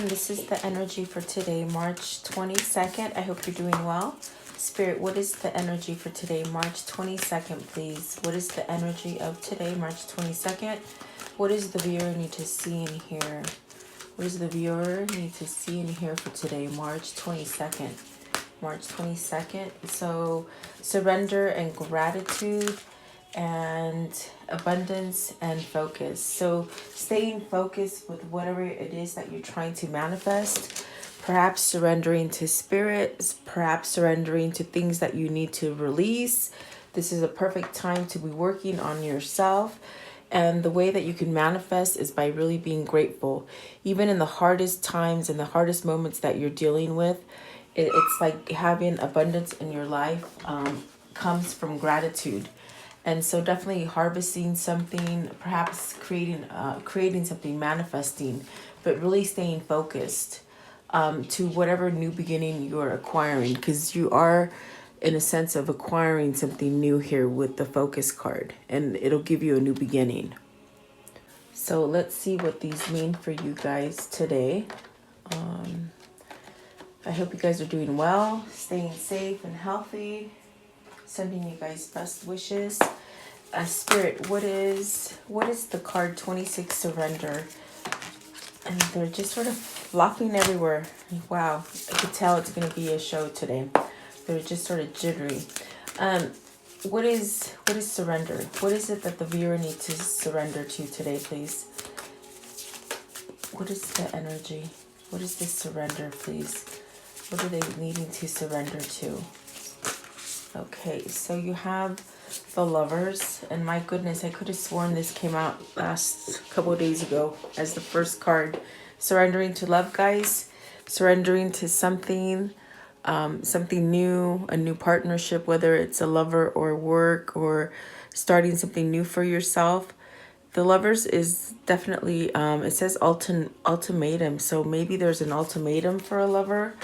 everyone. This is the energy for today, March 22nd. I hope you're doing well. Spirit, what is the energy for today, March 22nd, please? What is the energy of today, March 22nd? What does the viewer need to see and hear? What does the viewer need to see and hear for today, March 22nd? March 22nd. So surrender and gratitude and abundance and focus. So staying focused with whatever it is that you're trying to manifest, perhaps surrendering to spirits, perhaps surrendering to things that you need to release. This is a perfect time to be working on yourself. And the way that you can manifest is by really being grateful. Even in the hardest times and the hardest moments that you're dealing with, it's like having abundance in your life comes from gratitude. And so definitely harvesting something, perhaps creating something, manifesting, but really staying focused to whatever new beginning you're acquiring, because you are in a sense of acquiring something new here with the focus card, and it'll give you a new beginning. So let's see what these mean for you guys today. I hope you guys are doing well, staying safe and healthy. Sending you guys best wishes. Spirit, what is the card 26 surrender? And they're just sort of flopping everywhere. Wow, I could tell it's going to be a show today. They're just sort of jittery. What is surrender? What is it that the viewer needs to surrender to today, please? What is the energy? What is this surrender, please? What are they needing to surrender to? Okay, so you have the Lovers, and my goodness, I could have sworn this came out last couple of days ago as the first card. Surrendering to love, guys. Surrendering to something, something new, a new partnership, whether it's a lover or work or starting something new for yourself. The Lovers is definitely, it says ultimatum, so maybe there's an ultimatum for a lover.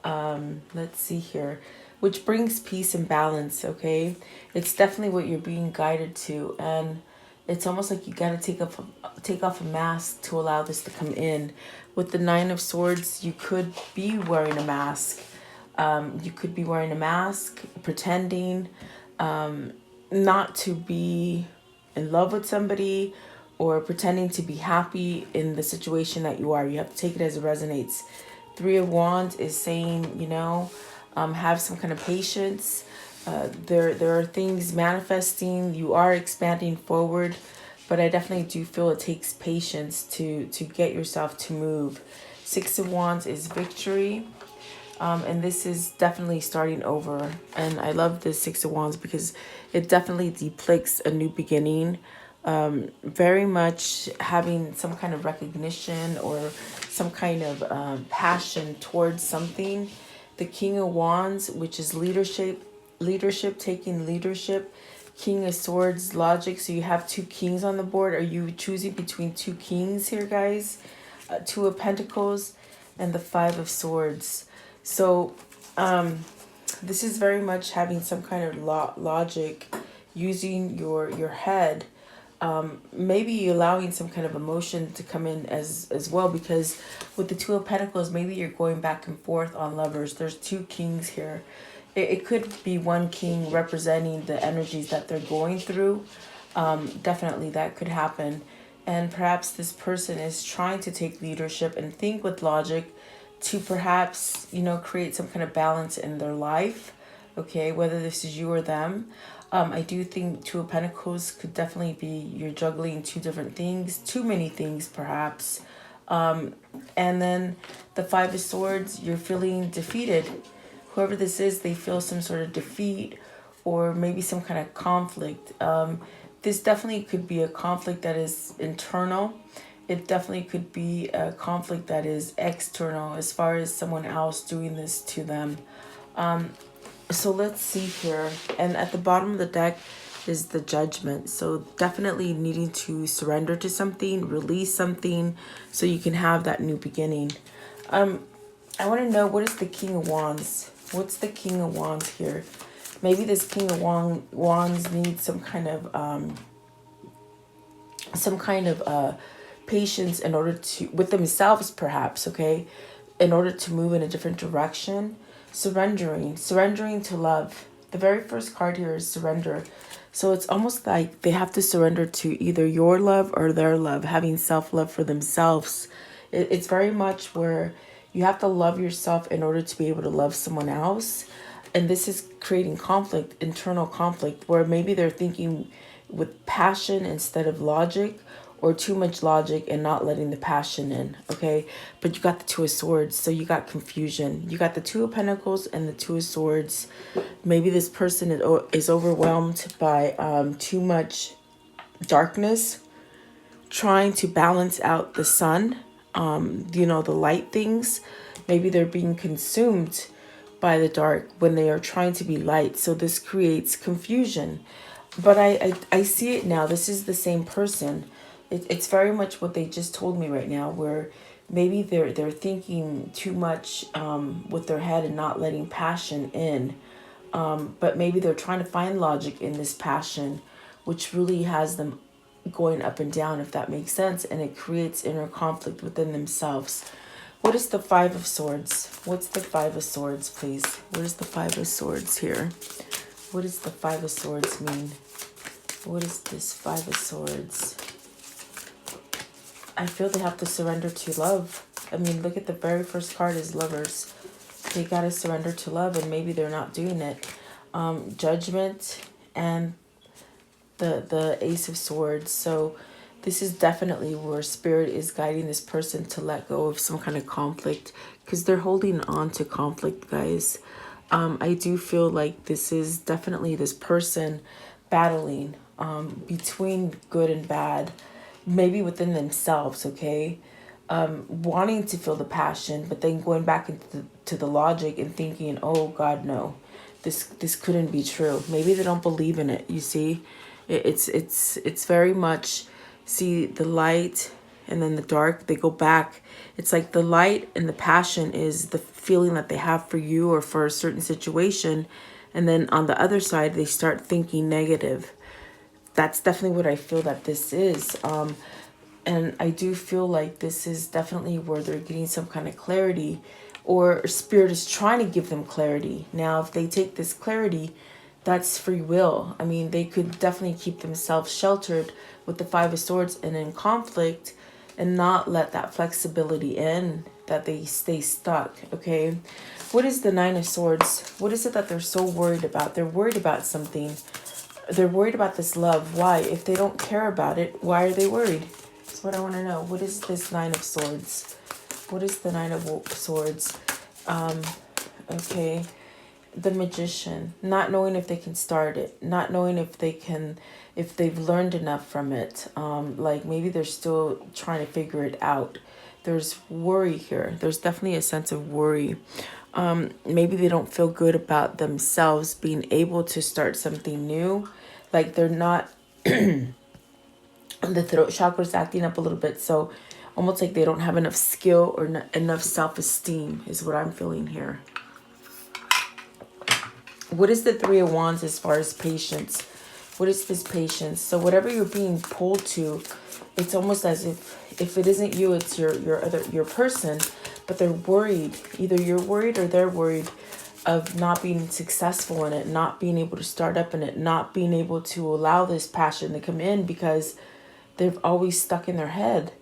Let's see here. Which brings peace and balance, okay? It's definitely what you're being guided to, and it's almost like you got to take off a mask to allow this to come in. With the Nine of Swords, you could be wearing a mask. You could be wearing a mask, pretending not to be in love with somebody, or pretending to be happy in the situation that you are. You have to take it as it resonates. Three of Wands is saying, have some kind of patience. There are things manifesting. You are expanding forward, but I definitely do feel it takes patience to get yourself to move. Six of Wands is victory, and this is definitely starting over. And I love this Six of Wands because it definitely depicts a new beginning. Very much having some kind of recognition or some kind of passion towards something. The King of Wands, which is leadership, taking leadership. King of Swords, logic. So you have two kings on the board. Are you choosing between two kings here, guys? Two of Pentacles and the Five of Swords. So this is very much having some kind of logic, using your head. Maybe allowing some kind of emotion to come in as well, because with the Two of Pentacles, maybe you're going back and forth on lovers. There's two kings here. It could be one king representing the energies that they're going through. Definitely that could happen. And perhaps this person is trying to take leadership and think with logic to perhaps, create some kind of balance in their life. Okay, whether this is you or them. I do think Two of Pentacles could definitely be you're juggling two different things, too many things perhaps. And then the Five of Swords, you're feeling defeated. Whoever this is, they feel some sort of defeat or maybe some kind of conflict. This definitely could be a conflict that is internal. It definitely could be a conflict that is external as far as someone else doing this to them. So let's see here. And at the bottom of the deck is the Judgment. So definitely needing to surrender to something, release something so you can have that new beginning. I want to know, what is the King of Wands? What's the King of Wands here? Maybe this King of Wands needs some kind of patience in order to, with themselves perhaps, okay, in order to move in a different direction. Surrendering to love. The very first card here is surrender. So it's almost like they have to surrender to either your love or their love, having self-love for themselves. It's very much where you have to love yourself in order to be able to love someone else. And this is creating conflict, internal conflict, where maybe they're thinking with passion instead of logic, or too much logic and not letting the passion in, okay? But you got the Two of Swords, so you got confusion. You got the Two of Pentacles and the Two of Swords. Maybe this person is overwhelmed by too much darkness, trying to balance out the sun, the light things. Maybe they're being consumed by the dark when they are trying to be light. So this creates confusion. But I see it now. This is the same person. It's very much what they just told me right now, where maybe they're thinking too much with their head and not letting passion in. But maybe they're trying to find logic in this passion, which really has them going up and down, if that makes sense. And it creates inner conflict within themselves. What is the Five of Swords? What's the Five of Swords, please? What is the Five of Swords here? What does the Five of Swords mean? What is this Five of Swords? I feel they have to surrender to love. I mean, look at the very first card is Lovers. They got to surrender to love, and maybe they're not doing it. Judgment and the Ace of Swords. So this is definitely where Spirit is guiding this person to let go of some kind of conflict, because they're holding on to conflict, guys. I do feel like this is definitely this person battling between good and bad, maybe within themselves, okay? Wanting to feel the passion, but then going back into the logic and thinking, oh God, no, this couldn't be true. Maybe they don't believe in it, you see? It's very much, see the light and then the dark, they go back. It's like the light and the passion is the feeling that they have for you or for a certain situation. And then on the other side, they start thinking negative. That's definitely what I feel that this is. And I do feel like this is definitely where they're getting some kind of clarity, or Spirit is trying to give them clarity. Now, if they take this clarity, that's free will. I mean, they could definitely keep themselves sheltered with the Five of Swords and in conflict and not let that flexibility in, that they stay stuck, okay? What is the Nine of Swords? What is it that they're so worried about? They're worried about something. They're worried about this love. Why? If they don't care about it, why are they worried? That's what I want to know. What is this Nine of Swords? What is the Nine of Swords? Okay. The Magician. Not knowing if they can start it. Not knowing if they've learned enough from it. Like maybe they're still trying to figure it out. There's worry here. There's definitely a sense of worry. Maybe they don't feel good about themselves being able to start something new. Like they're not, the throat chakra is acting up a little bit. So almost like they don't have enough skill or enough self-esteem is what I'm feeling here. What is the Three of Wands as far as patience? What is this patience? So whatever you're being pulled to, it's almost as if it isn't you, it's your person, but they're worried. Either you're worried or they're worried of not being successful in it, not being able to start up in it, not being able to allow this passion to come in because they've always stuck in their head.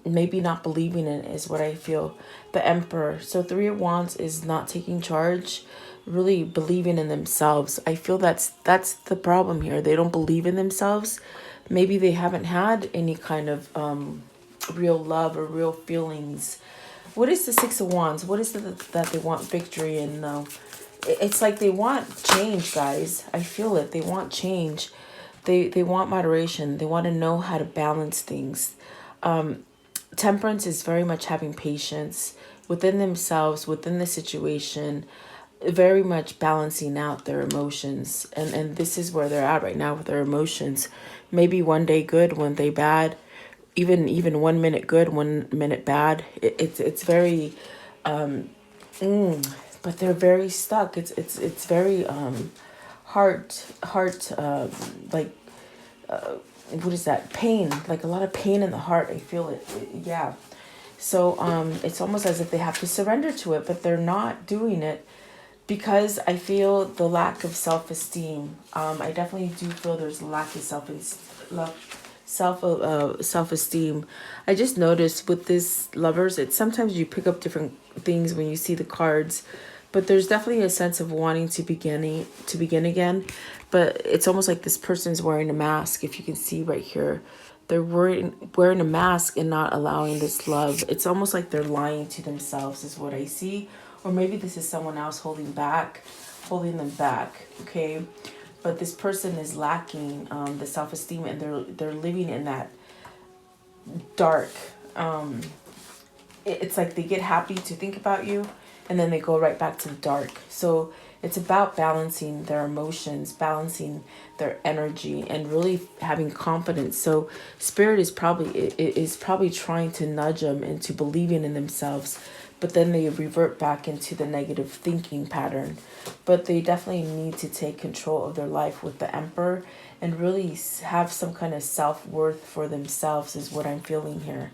Maybe not believing in it is what I feel. The Emperor. So Three of Wands is not taking charge, really believing in themselves. I feel that's the problem here. They don't believe in themselves. Maybe they haven't had any kind of real love or real feelings. What is the Six of Wands? What is it that they want victory in, though? It's like they want change, guys. I feel it. They want change. They want moderation. They want to know how to balance things. Temperance is very much having patience within themselves, within the situation, very much balancing out their emotions. And this is where they're at right now with their emotions. Maybe one day good, one day bad. Even 1 minute good, 1 minute bad. It's very, but they're very stuck. It's very, heart, what is that? Pain, like a lot of pain in the heart. I feel it. Yeah. So it's almost as if they have to surrender to it, but they're not doing it because I feel the lack of self-esteem. I definitely do feel there's a lack of self-esteem. I just noticed with this lovers, it's sometimes you pick up different things when you see the cards, but there's definitely a sense of wanting to begin again. But it's almost like this person's wearing a mask. If you can see right here, they're wearing a mask and not allowing this love. It's almost like they're lying to themselves is what I see. Or maybe this is someone else holding them back. Okay. But this person is lacking the self-esteem, and they're living in that dark. It's like they get happy to think about you, and then they go right back to the dark. So it's about balancing their emotions, balancing their energy, and really having confidence. So spirit is probably trying to nudge them into believing in themselves, but then they revert back into the negative thinking pattern. But they definitely need to take control of their life with the Emperor and really have some kind of self-worth for themselves is what I'm feeling here.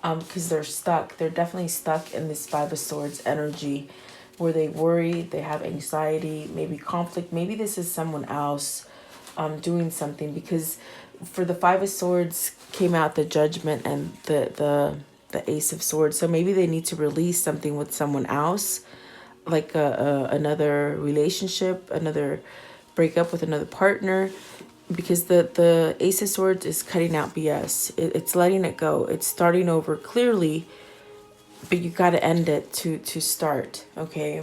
Because they're stuck. They're definitely stuck in this Five of Swords energy where they worry, they have anxiety, maybe conflict. Maybe this is someone else doing something, because for the Five of Swords came out the Judgment and the Ace of Swords. So maybe they need to release something with someone else, like another relationship, another breakup with another partner, because the Ace of Swords is cutting out BS. It's letting it go. It's starting over clearly, but you got to end it to start. Okay.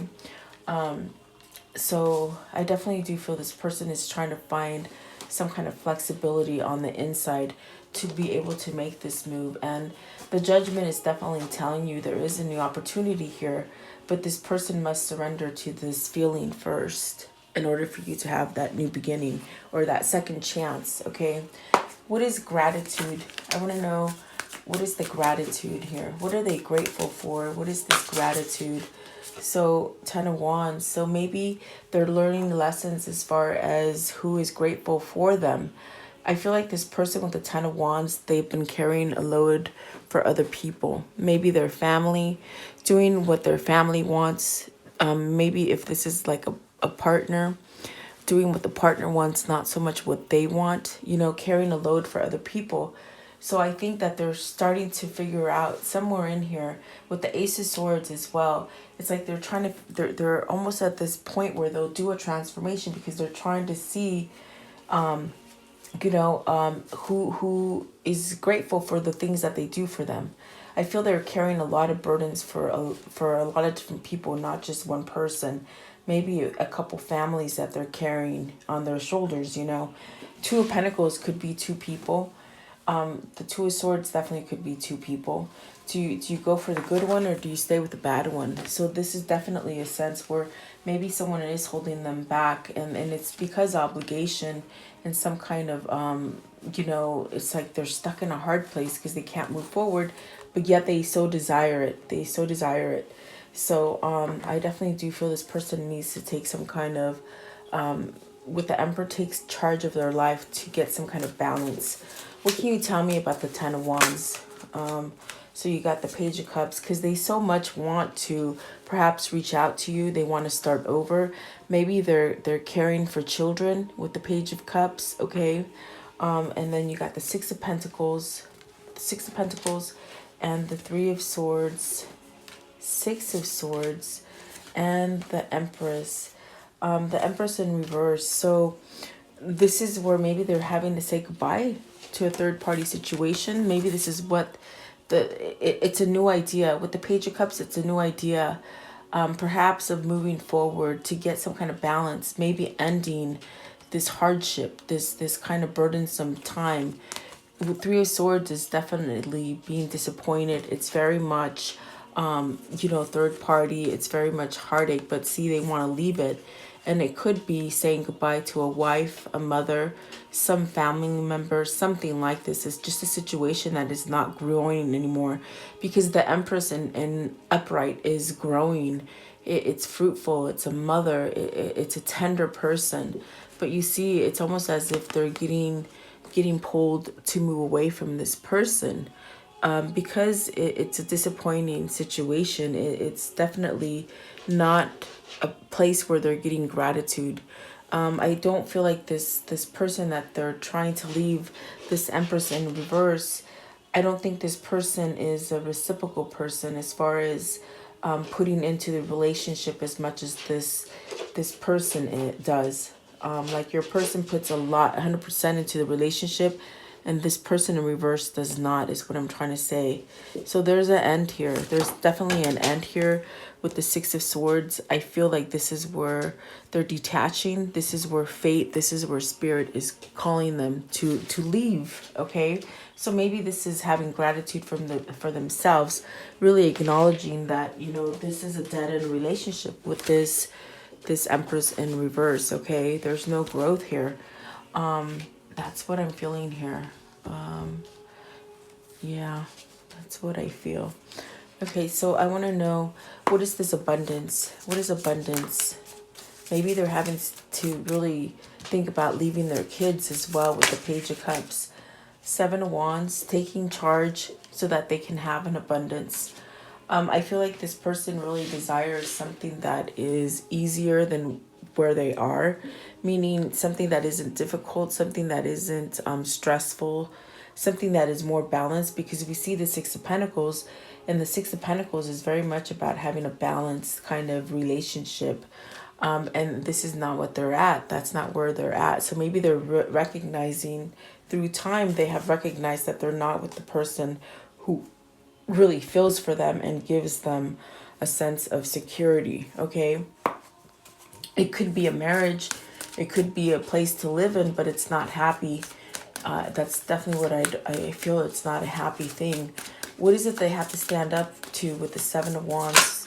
So I definitely do feel this person is trying to find some kind of flexibility on the inside to be able to make this move. And the Judgment is definitely telling you there is a new opportunity here, but this person must surrender to this feeling first in order for you to have that new beginning or that second chance. Okay. What is gratitude? I want to know, what is the gratitude here? What are they grateful for? What is this gratitude? So 10 of Wands. So maybe they're learning lessons as far as who is grateful for them. I feel like this person with the 10 of Wands, they've been carrying a load for other people. Maybe their family, doing what their family wants. Maybe if this is like a partner, doing what the partner wants, not so much what they want, carrying a load for other people. So I think that they're starting to figure out somewhere in here with the Ace of Swords as well. It's like they're almost at this point where they'll do a transformation because they're trying to see, who is grateful for the things that they do for them. I feel they're carrying a lot of burdens for a lot of different people, not just one person. Maybe a couple families that they're carrying on their shoulders. Two of Pentacles could be two people. The Two of Swords definitely could be two people. Do you go for the good one, or do you stay with the bad one? So this is definitely a sense where maybe someone is holding them back, and it's because obligation and some kind of, it's like they're stuck in a hard place because they can't move forward, but yet they so desire it. They so desire it. So I definitely do feel this person needs to take some kind of, with the Emperor, takes charge of their life to get some kind of balance. What can you tell me about the 10 of Wands? So you got the Page of Cups, because they so much want to perhaps reach out to you. They want to start over. Maybe they're caring for children with the Page of Cups, okay? And then you got the Six of Pentacles, and the Three of Swords, Six of Swords, and the Empress. The Empress in reverse. So this is where maybe they're having to say goodbye to a third party situation. Maybe this is what it's a new idea with the Page of Cups. It's a new idea, perhaps, of moving forward to get some kind of balance, maybe ending this hardship, this kind of burdensome time. With Three of Swords is definitely being disappointed. It's very much third party. It's very much heartache, but see, they want to leave it. And it could be saying goodbye to a wife, a mother, some family member, something like this. It's just a situation that is not growing anymore, because the Empress in upright is growing. It's fruitful. It's a mother. It's a tender person. But you see, it's almost as if they're getting getting pulled to move away from this person. Because it's a disappointing situation. It's definitely not a place where they're getting gratitude. I don't feel like this person that they're trying to leave, this Empress in reverse, I don't think this person is a reciprocal person as far as putting into the relationship as much as this person does. Like your person puts a lot, 100% into the relationship, and this person in reverse does not, is what I'm trying to say. So there's an end here. There's definitely an end here with the Six of Swords. I feel like this is where they're detaching. This is where fate, this is where spirit is calling them to leave, okay? So maybe this is having gratitude for themselves, really acknowledging that, you know, this is a dead-end relationship with this Empress in reverse, okay? There's no growth here. That's what I'm feeling here. Yeah, that's what I feel. Okay, so I want to know, what is this abundance? What is abundance? Maybe they're having to really think about leaving their kids as well with the Page of Cups. Seven of Wands, taking charge so that they can have an abundance. I feel like this person really desires something that is easier than where they are, meaning something that isn't difficult, something that isn't stressful, something that is more balanced, because we see the Six of Pentacles, and the Six of Pentacles is very much about having a balanced kind of relationship. And this is not what they're at. That's not where they're at. So maybe they're recognizing through time, they have recognized that they're not with the person who really feels for them and gives them a sense of security, okay? It could be a marriage, it could be a place to live in, but it's not happy. That's definitely what I feel. It's not a happy thing. What is it they have to stand up to with the Seven of Wands?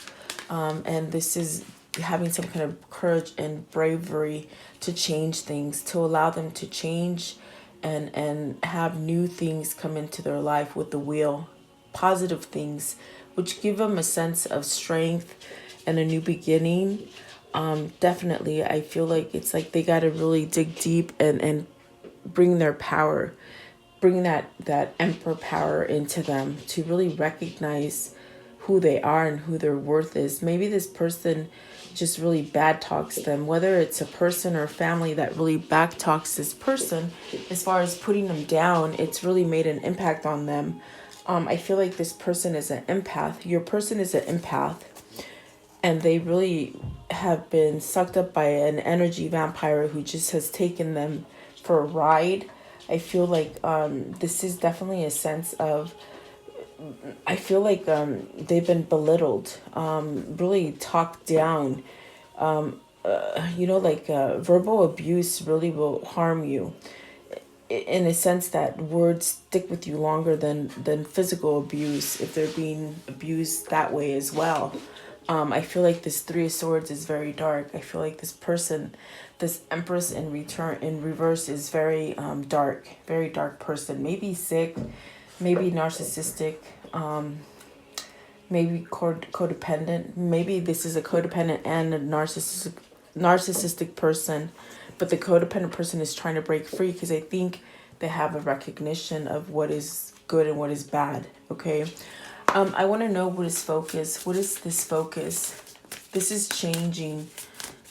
And this is having some kind of courage and bravery to change things, to allow them to change and have new things come into their life with the wheel. Positive things, which give them a sense of strength and a new beginning. Definitely, I feel like it's like they got to really dig deep and bring their power, bring that emperor power into them to really recognize who they are and who their worth is. Maybe this person just really bad talks them, whether it's a person or family that really back talks this person as far as putting them down. It's really made an impact on them. I feel like this person is an empath. Your person is an empath, and they really have been sucked up by an energy vampire who just has taken them for a ride. I feel like this is definitely a sense of, I feel like they've been belittled, really talked down. You know, like verbal abuse really will harm you, in a sense that words stick with you longer than physical abuse if they're being abused that way as well. I feel like this Three of Swords is very dark. I feel like this person, this Empress in reverse is very very dark person. Maybe sick, maybe narcissistic, maybe codependent. Maybe this is a codependent and a narcissistic person, but the codependent person is trying to break free because I think they have a recognition of what is good and what is bad, okay? I want to know what is focus. What is this focus? This is changing.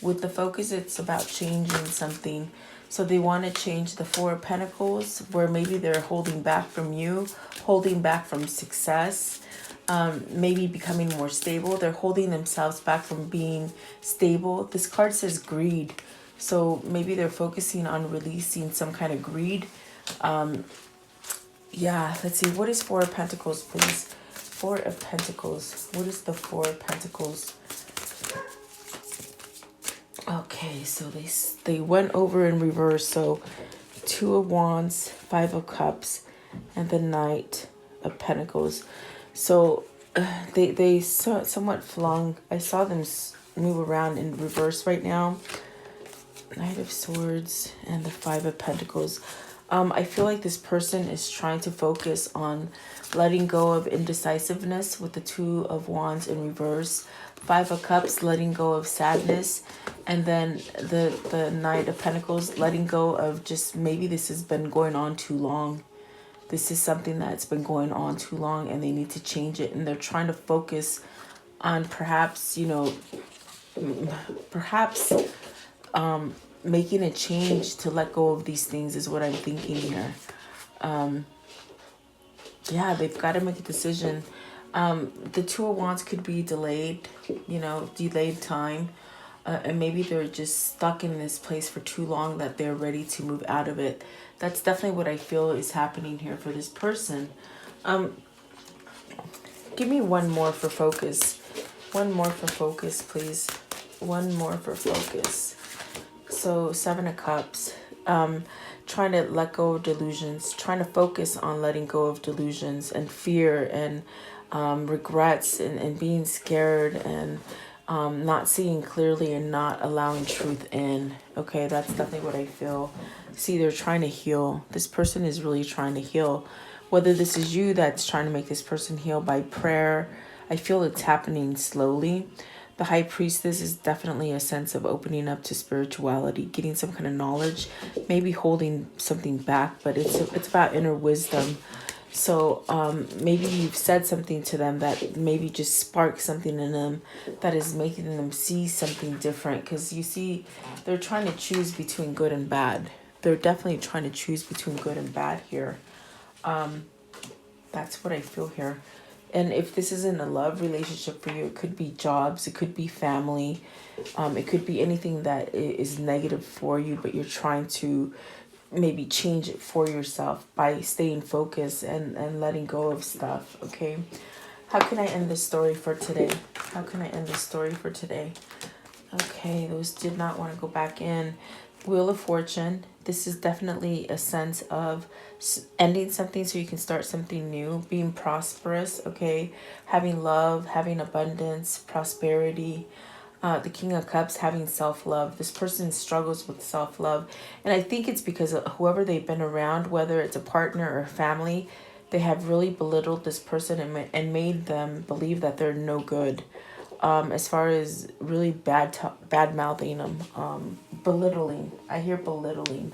With the focus, it's about changing something. So they want to change the Four of Pentacles, where maybe they're holding back from you, holding back from success, maybe becoming more stable. They're holding themselves back from being stable. This card says greed. So maybe they're focusing on releasing some kind of greed. Yeah, let's see. What is Four of Pentacles, please? Four of Pentacles. What is the Four of Pentacles? Okay, so they went over in reverse. So Two of Wands, Five of Cups, and the Knight of Pentacles. So they somewhat flung. I saw them move around in reverse right now. Knight of Swords and the Five of Pentacles. I feel like this person is trying to focus on letting go of indecisiveness with the Two of Wands in reverse. Five of Cups, letting go of sadness. And then the Knight of Pentacles, letting go of just maybe this has been going on too long. This is something that's been going on too long and they need to change it. And they're trying to focus on perhaps, perhaps making a change to let go of these things is what I'm thinking here. Yeah, they've got to make a decision. The Two of Wands could be delayed, delayed time. And maybe they're just stuck in this place for too long that they're ready to move out of it. That's definitely what I feel is happening here for this person. Give me one more for focus. One more for focus, please. One more for focus. So, Seven of Cups. Trying to let go of delusions. Trying to focus on letting go of delusions and fear and regrets and being scared and not seeing clearly and not allowing truth in. Okay, that's definitely what I feel. See, they're trying to heal. This person is really trying to heal. Whether this is you that's trying to make this person heal by prayer, I feel it's happening slowly. The High Priestess is definitely a sense of opening up to spirituality, getting some kind of knowledge, maybe holding something back, but it's about inner wisdom. So maybe you've said something to them that maybe just sparks something in them that is making them see something different. Because you see, they're trying to choose between good and bad. They're definitely trying to choose between good and bad here. That's what I feel here. And if this isn't a love relationship for you, it could be jobs, it could be family, it could be anything that is negative for you, but you're trying to maybe change it for yourself by staying focused and letting go of stuff, okay? How can I end this story for today? How can I end this story for today? Okay, those did not want to go back in. Wheel of Fortune. This is definitely a sense of ending something so you can start something new. Being prosperous, okay? Having love, having abundance, prosperity. The King of Cups, having self-love. This person struggles with self-love. And I think it's because of whoever they've been around, whether it's a partner or family, they have really belittled this person and made them believe that they're no good. As far as really bad mouthing them, belittling. I hear belittling.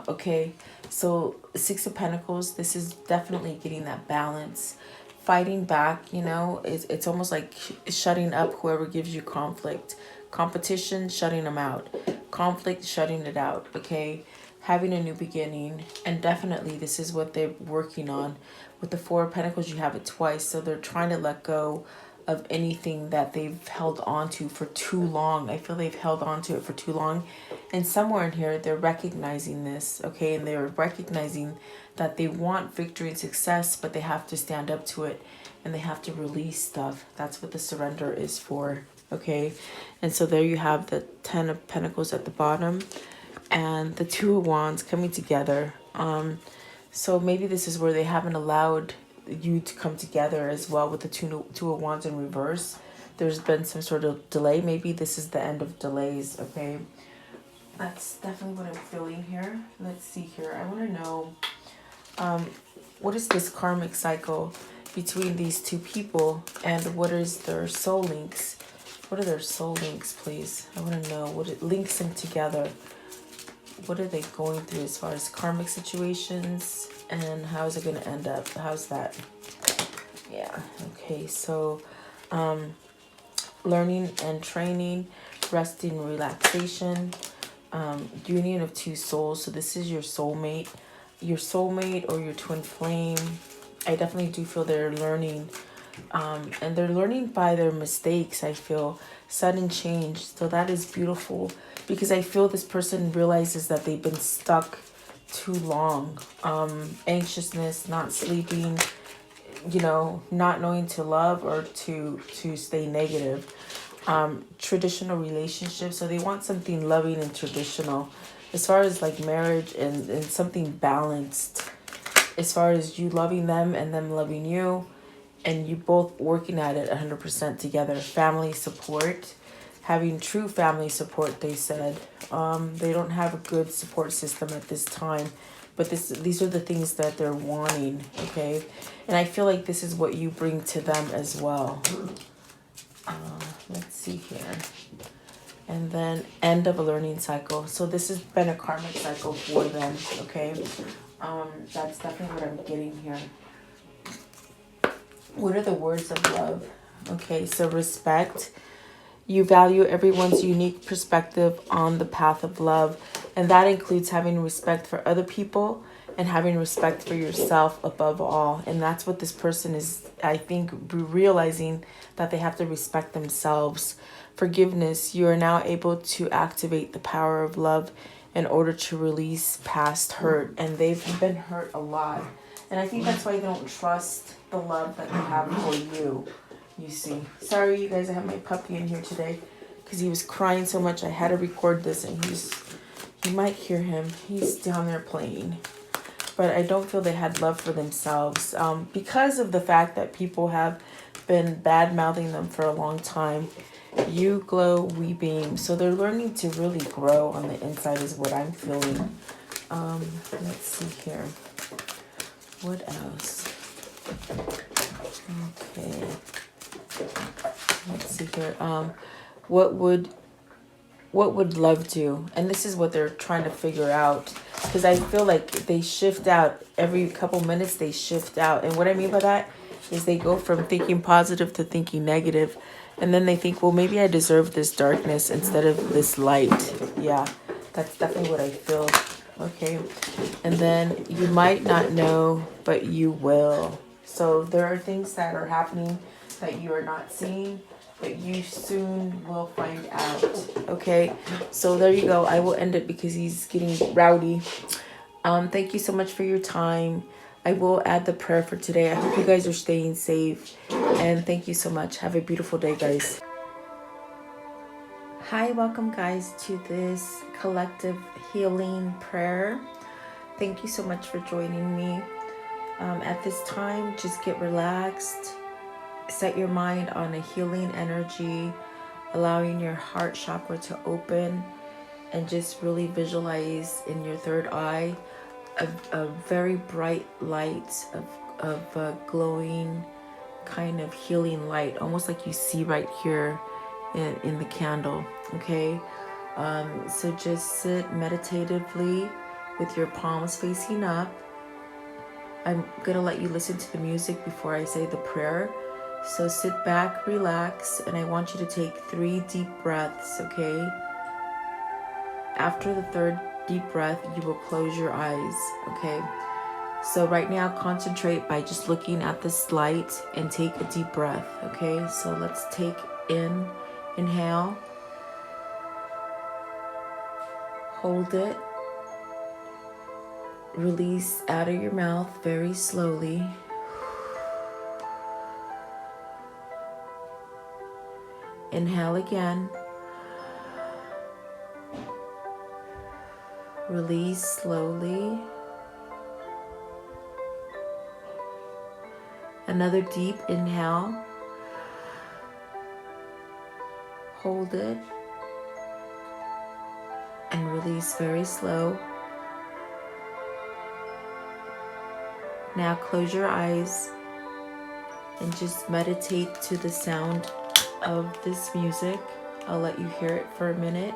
Okay, so Six of Pentacles. This is definitely getting that balance, fighting back. It's almost like shutting up whoever gives you conflict, competition, shutting them out, conflict, shutting it out. Okay, having a new beginning, and definitely this is what they're working on. With the Four of Pentacles, you have it twice, so they're trying to let go of anything that they've held on to for too long. I feel they've held on to it for too long. And somewhere in here, they're recognizing this, okay? And they're recognizing that they want victory and success, but they have to stand up to it and they have to release stuff. That's what the surrender is for, okay? And so there you have the Ten of Pentacles at the bottom and the Two of Wands coming together. So maybe this is where they haven't allowed you to come together as well with the two of Wands in reverse. There's been some sort of delay. Maybe this is the end of delays, okay? That's definitely what I'm feeling here. Let's see here. I want to know what is this karmic cycle between these two people and what is their soul links? What are their soul links, please? I want to know what it links them together. What are they going through as far as karmic situations? And how is it going to end up? How's that? Yeah. Okay. So, learning and training, resting, relaxation, union of two souls. So this is your soulmate or your twin flame. I definitely do feel they're learning, and they're learning by their mistakes. I feel sudden change. So that is beautiful because I feel this person realizes that they've been stuck too long. Anxiousness, not sleeping, not knowing to love or to stay negative. Traditional relationships, so they want something loving and traditional as far as like marriage and something balanced as far as you loving them and them loving you and you both working at it 100% together. Family support, having true family support. They said they don't have a good support system at this time. but these are the things that they're wanting, okay? And I feel like this is what you bring to them as well. Let's see here. And then end of a learning cycle. So this has been a karmic cycle for them, okay? That's definitely what I'm getting here. What are the words of love? Okay, so respect. You value everyone's unique perspective on the path of love. And that includes having respect for other people and having respect for yourself above all. And that's what this person is, I think, realizing that they have to respect themselves. Forgiveness. You are now able to activate the power of love in order to release past hurt. And they've been hurt a lot. And I think that's why they don't trust the love that they have for you. You see. Sorry, you guys, I have my puppy in here today because he was crying so much. I had to record this, and you might hear him. He's down there playing. But I don't feel they had love for themselves because of the fact that people have been bad-mouthing them for a long time. You glow, we beam. So they're learning to really grow on the inside is what I'm feeling. Let's see here. What else? Okay. Let's see here. What would love do? And this is what they're trying to figure out. Because I feel like they shift out. Every couple minutes they shift out. And what I mean by that is they go from thinking positive to thinking negative. And then they think, well, maybe I deserve this darkness instead of this light. Yeah, that's definitely what I feel. Okay. And then you might not know, but you will. So there are things that are happening that you are not seeing, but you soon will find out. Okay, so there you go. I will end it because he's getting rowdy. Thank you so much for your time. I will add the prayer for today. I hope you guys are staying safe, and thank you so much. Have a beautiful day, guys. Hi, welcome guys to this collective healing prayer. Thank you so much for joining me. At this time, just get relaxed. Set your mind on a healing energy, allowing your heart chakra to open, and just really visualize in your third eye a very bright light of a glowing kind of healing light, almost like you see right here in the candle. Okay, so just sit meditatively with your palms facing up. I'm gonna let you listen to the music before I say the prayer. So sit back, relax, and I want you to take 3 deep breaths, okay? After the third deep breath, you will close your eyes, okay? So right now, concentrate by just looking at this light and take a deep breath, okay? So let's take inhale, hold it, release out of your mouth very slowly. Inhale again. Release slowly. Another deep inhale. Hold it. And release very slow. Now close your eyes and just meditate to the sound of this music. I'll let you hear it for a minute.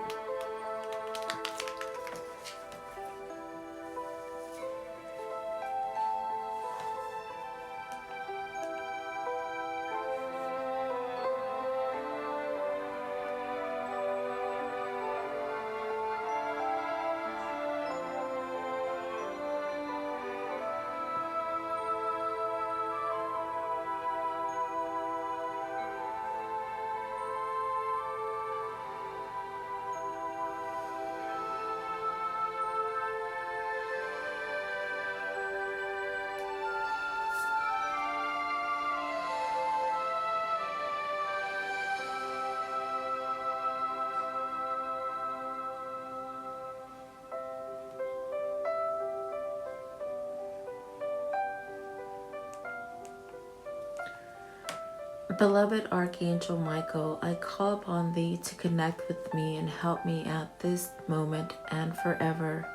Beloved Archangel Michael, I call upon thee to connect with me and help me at this moment and forever.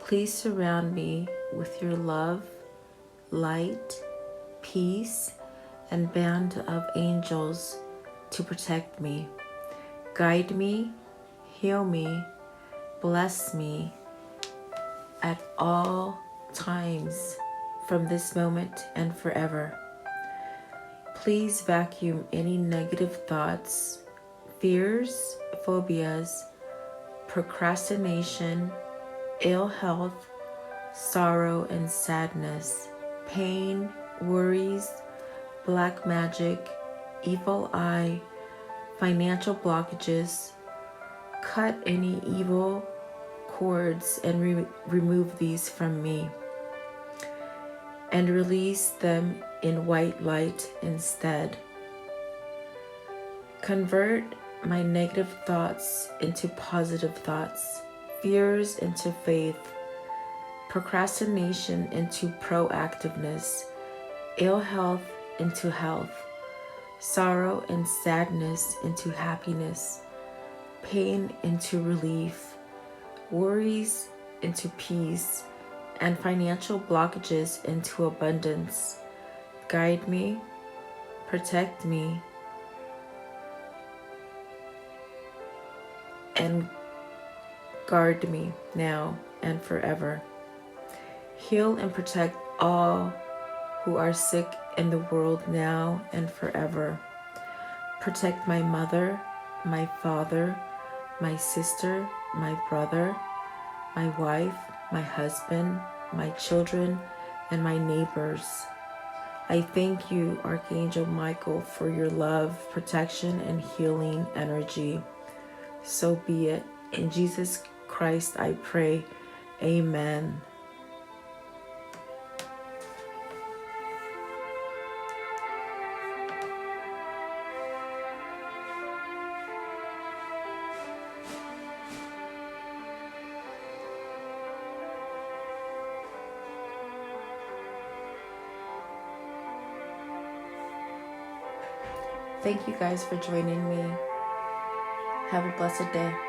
Please surround me with your love, light, peace, and band of angels to protect me. Guide me, heal me, bless me at all times from this moment and forever. Please vacuum any negative thoughts, fears, phobias, procrastination, ill health, sorrow and sadness, pain, worries, black magic, evil eye, financial blockages. Cut any evil cords and remove these from me, and release them in white light instead. Convert my negative thoughts into positive thoughts, fears into faith, procrastination into proactiveness, ill health into health, sorrow and sadness into happiness, pain into relief, worries into peace, and financial blockages into abundance. Guide me, protect me, and guard me now and forever. Heal and protect all who are sick in the world now and forever. Protect my mother, my father, my sister, my brother, my wife, my husband, my children, and my neighbors. I thank you, Archangel Michael, for your love, protection, and healing energy. So be it. In Jesus Christ I pray. Amen. Thank you guys for joining me. Have a blessed day.